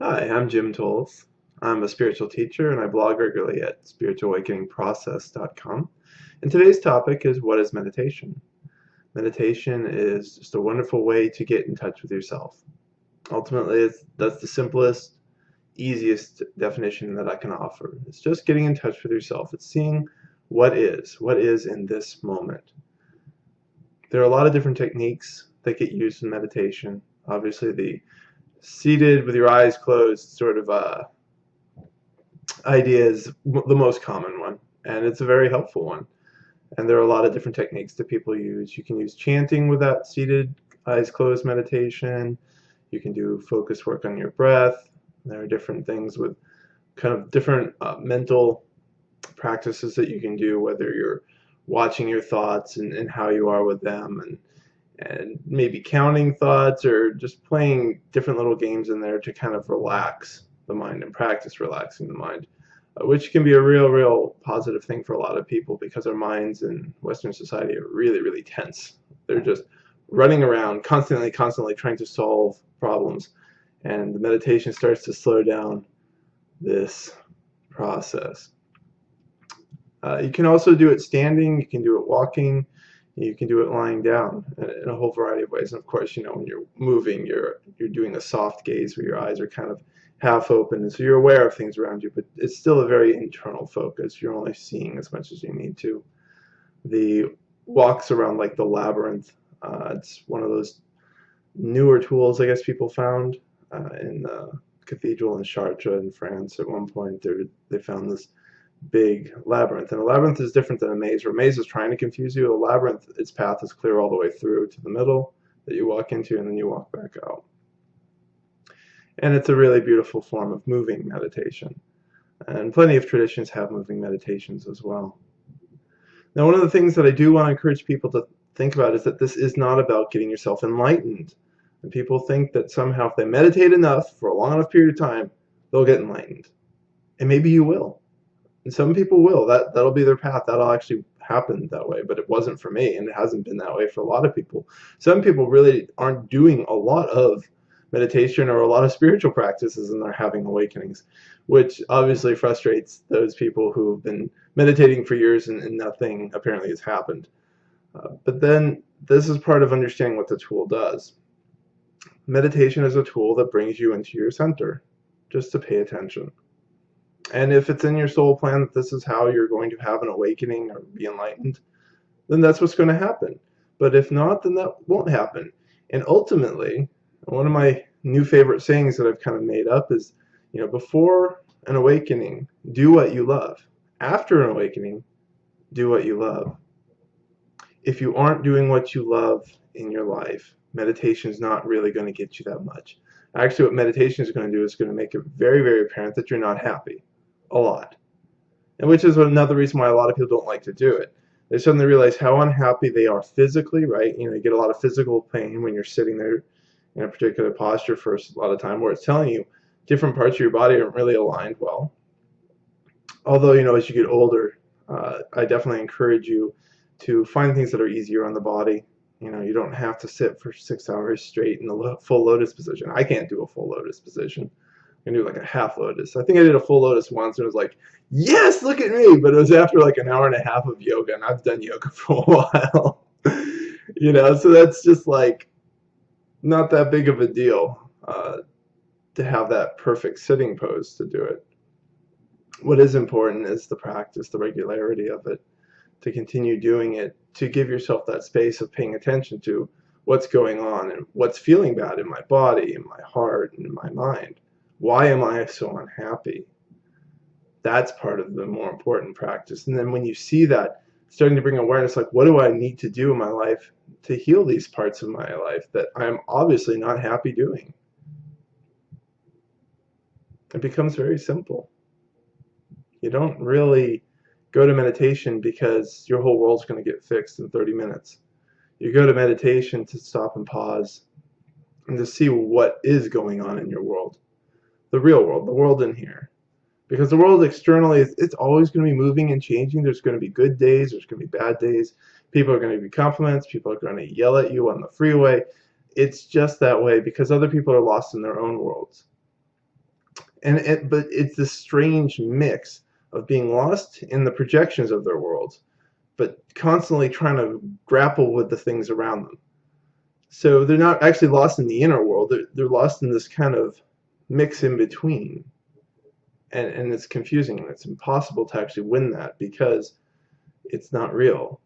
Hi, I'm Jim Tolles. I'm a spiritual teacher and I blog regularly at spiritualawakeningprocess.com. And today's topic is, what is meditation? Meditation is just a wonderful way to get in touch with yourself. Ultimately, that's the simplest, easiest definition that I can offer. It's just getting in touch with yourself. It's seeing what is in this moment. There are a lot of different techniques that get used in meditation. Obviously, the seated with your eyes closed sort of idea is the most common one, and it's a very helpful one. And there are a lot of different techniques that people use. You can use chanting with that seated, eyes closed meditation. You can do focus work on your breath. There are different things with kind of different mental practices that you can do, whether you're watching your thoughts and how you are with them, and maybe counting thoughts or just playing different little games in there to kind of relax the mind and practice relaxing the mind, which can be a real positive thing for a lot of people because our minds in Western society are really tense. They're just running around constantly trying to solve problems, and the meditation starts to slow down this process. You can also do it standing, you can do it walking, you can do it lying down in a whole variety of ways. And of course, when you're moving, you're doing a soft gaze where your eyes are kind of half open, and so you're aware of things around you, but it's still a very internal focus. You're only seeing as much as you need to. The walks around like the labyrinth, it's one of those newer tools I guess people found in the cathedral in Chartres in France. At one point, they found this big labyrinth. And a labyrinth is different than a maze, where a maze is trying to confuse you. A labyrinth, its path is clear all the way through to the middle that you walk into, and then you walk back out. And it's a really beautiful form of moving meditation. And plenty of traditions have moving meditations as well. Now, one of the things that I do want to encourage people to think about is that this is not about getting yourself enlightened. And people think that somehow if they meditate enough for a long enough period of time, they'll get enlightened. And maybe you will. And some people will. That'll be their path. That'll actually happen that way. But it wasn't for me, and it hasn't been that way for a lot of people. Some people really aren't doing a lot of meditation or a lot of spiritual practices, and they're having awakenings, which obviously frustrates those people who've been meditating for years and nothing apparently has happened. But then this is part of understanding what the tool does. Meditation is a tool that brings you into your center, just to pay attention. And if it's in your soul plan that this is how you're going to have an awakening or be enlightened, then that's what's going to happen. But if not, then that won't happen. And ultimately, one of my new favorite sayings that I've kind of made up is, before an awakening, do what you love. After an awakening, do what you love. If you aren't doing what you love in your life, meditation is not really going to get you that much. Actually, what meditation is going to do is going to make it very apparent that you're not happy. A lot. And which is another reason why a lot of people don't like to do it. They suddenly realize how unhappy they are physically, right? You get a lot of physical pain when you're sitting there in a particular posture for a lot of time, where it's telling you different parts of your body aren't really aligned well. Although, as you get older, I definitely encourage you to find things that are easier on the body. You don't have to sit for 6 hours straight in the full lotus position. I can't do a full lotus position. I can do like a half lotus. I think I did a full lotus once and it was like, yes, look at me. But it was after like an hour and a half of yoga, and I've done yoga for a while. So that's just like not that big of a deal to have that perfect sitting pose to do it. What is important is the practice, the regularity of it, to continue doing it, to give yourself that space of paying attention to what's going on and what's feeling bad in my body, in my heart, and in my mind. Why am I so unhappy? That's part of the more important practice. And then when you see that, starting to bring awareness, like, what do I need to do in my life to heal these parts of my life that I'm obviously not happy doing? It becomes very simple. You don't really go to meditation because your whole world's going to get fixed in 30 minutes. You go to meditation to stop and pause and to see what is going on in your world. The real world, the world in here. Because the world externally, it's always going to be moving and changing. There's going to be good days, there's going to be bad days. People are going to give you compliments, people are going to yell at you on the freeway. It's just that way because other people are lost in their own worlds. But it's this strange mix of being lost in the projections of their worlds, but constantly trying to grapple with the things around them. So they're not actually lost in the inner world. They're lost in this kind of mix in between. And it's confusing, and it's impossible to actually win that because it's not real.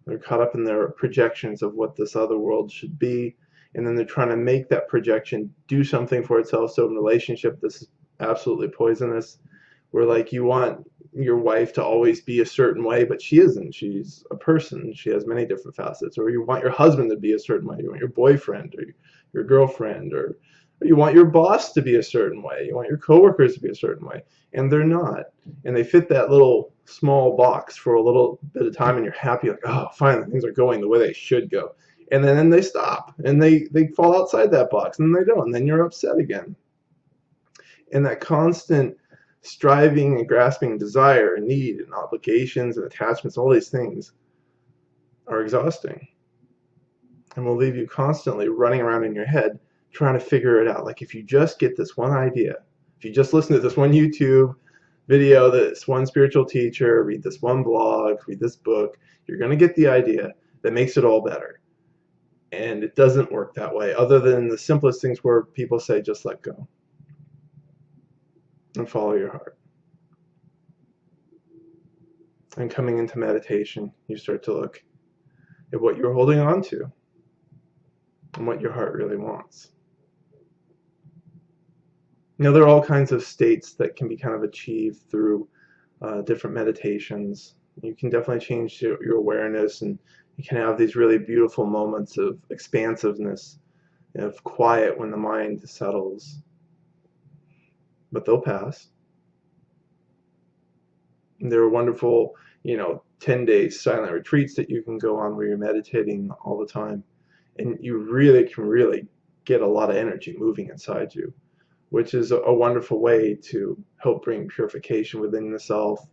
They're caught up in their projections of what this other world should be, and then they're trying to make that projection do something for itself. So in relationship, this is absolutely poisonous, where like you want your wife to always be a certain way, but she isn't. She's a person. She has many different facets. Or you want your husband to be a certain way. You want your boyfriend or your girlfriend, or you want your boss to be a certain way. You want your coworkers to be a certain way, and they're not. And they fit that little small box for a little bit of time, and you're happy, like, oh, finally things are going the way they should go. And then they stop, and they fall outside that box, and they don't, and then you're upset again. And that constant striving and grasping and desire and need and obligations and attachments, all these things are exhausting and will leave you constantly running around in your head trying to figure it out. Like if you just get this one idea, if you just listen to this one YouTube video, this one spiritual teacher, read this one blog, read this book, you're going to get the idea that makes it all better. And it doesn't work that way, other than the simplest things where people say, just let go and follow your heart. And coming into meditation, you start to look at what you're holding on to and what your heart really wants. You know, there are all kinds of states that can be kind of achieved through different meditations. You can definitely change your awareness, and you can have these really beautiful moments of expansiveness, of quiet when the mind settles. But they'll pass. There are wonderful, 10-day silent retreats that you can go on where you're meditating all the time. And you really can get a lot of energy moving inside you, which is a wonderful way to help bring purification within the self,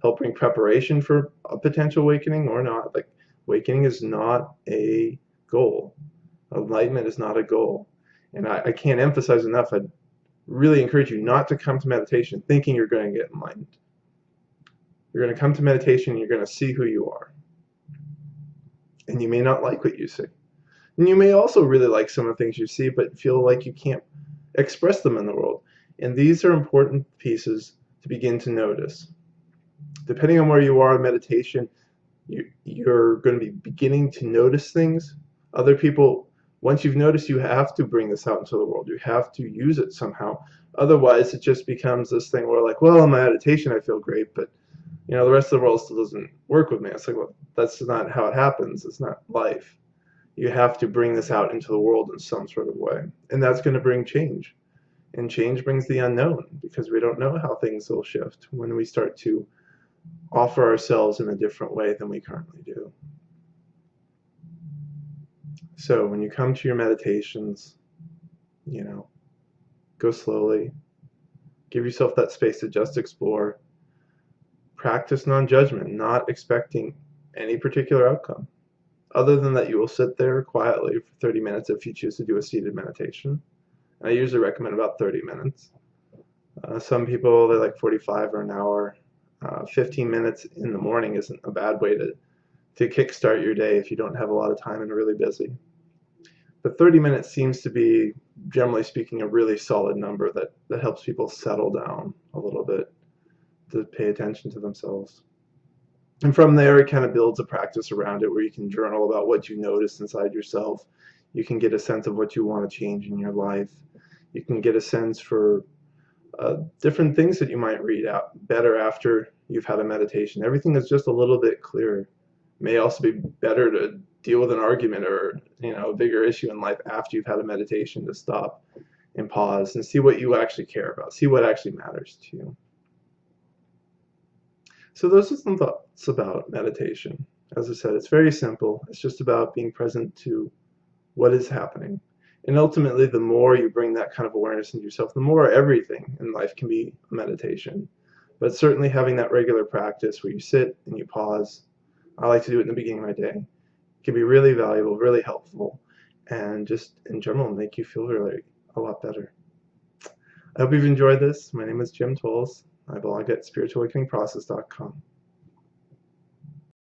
help bring preparation for a potential awakening or not. Like, awakening is not a goal. Enlightenment is not a goal. And I can't emphasize enough, I'd really encourage you not to come to meditation thinking you're going to get enlightened. You're going to come to meditation and you're going to see who you are. And you may not like what you see. And you may also really like some of the things you see, but feel like you can't express them in the world. And these are important pieces to begin to notice. Depending on where you are in meditation, you're going to be beginning to notice things. Other people, once you've noticed, you have to bring this out into the world. You have to use it somehow. Otherwise, it just becomes this thing where, like, well, in my meditation, I feel great, but the rest of the world still doesn't work with me. It's like, well, that's not how it happens. It's not life. You have to bring this out into the world in some sort of way. And that's going to bring change. And change brings the unknown, because we don't know how things will shift when we start to offer ourselves in a different way than we currently do. So when you come to your meditations, go slowly. Give yourself that space to just explore. Practice non-judgment, not expecting any particular outcome, other than that you will sit there quietly for 30 minutes if you choose to do a seated meditation. I usually recommend about 30 minutes. Some people, they like 45 or an hour. 15 minutes in the morning isn't a bad way to kickstart your day if you don't have a lot of time and are really busy. But 30 minutes seems to be, generally speaking, a really solid number that helps people settle down a little bit, to pay attention to themselves. And from there, it kind of builds a practice around it where you can journal about what you notice inside yourself. You can get a sense of what you want to change in your life. You can get a sense for different things that you might read out better after you've had a meditation. Everything is just a little bit clearer. It may also be better to deal with an argument or a bigger issue in life after you've had a meditation, to stop and pause and see what you actually care about, see what actually matters to you. So those are some thoughts about meditation. As I said, it's very simple. It's just about being present to what is happening. And ultimately, the more you bring that kind of awareness into yourself, the more everything in life can be a meditation. But certainly having that regular practice where you sit and you pause, I like to do it in the beginning of my day, can be really valuable, really helpful, and just in general make you feel really a lot better. I hope you've enjoyed this. My name is Jim Tolles. I blog at spiritualawakeningprocess.com.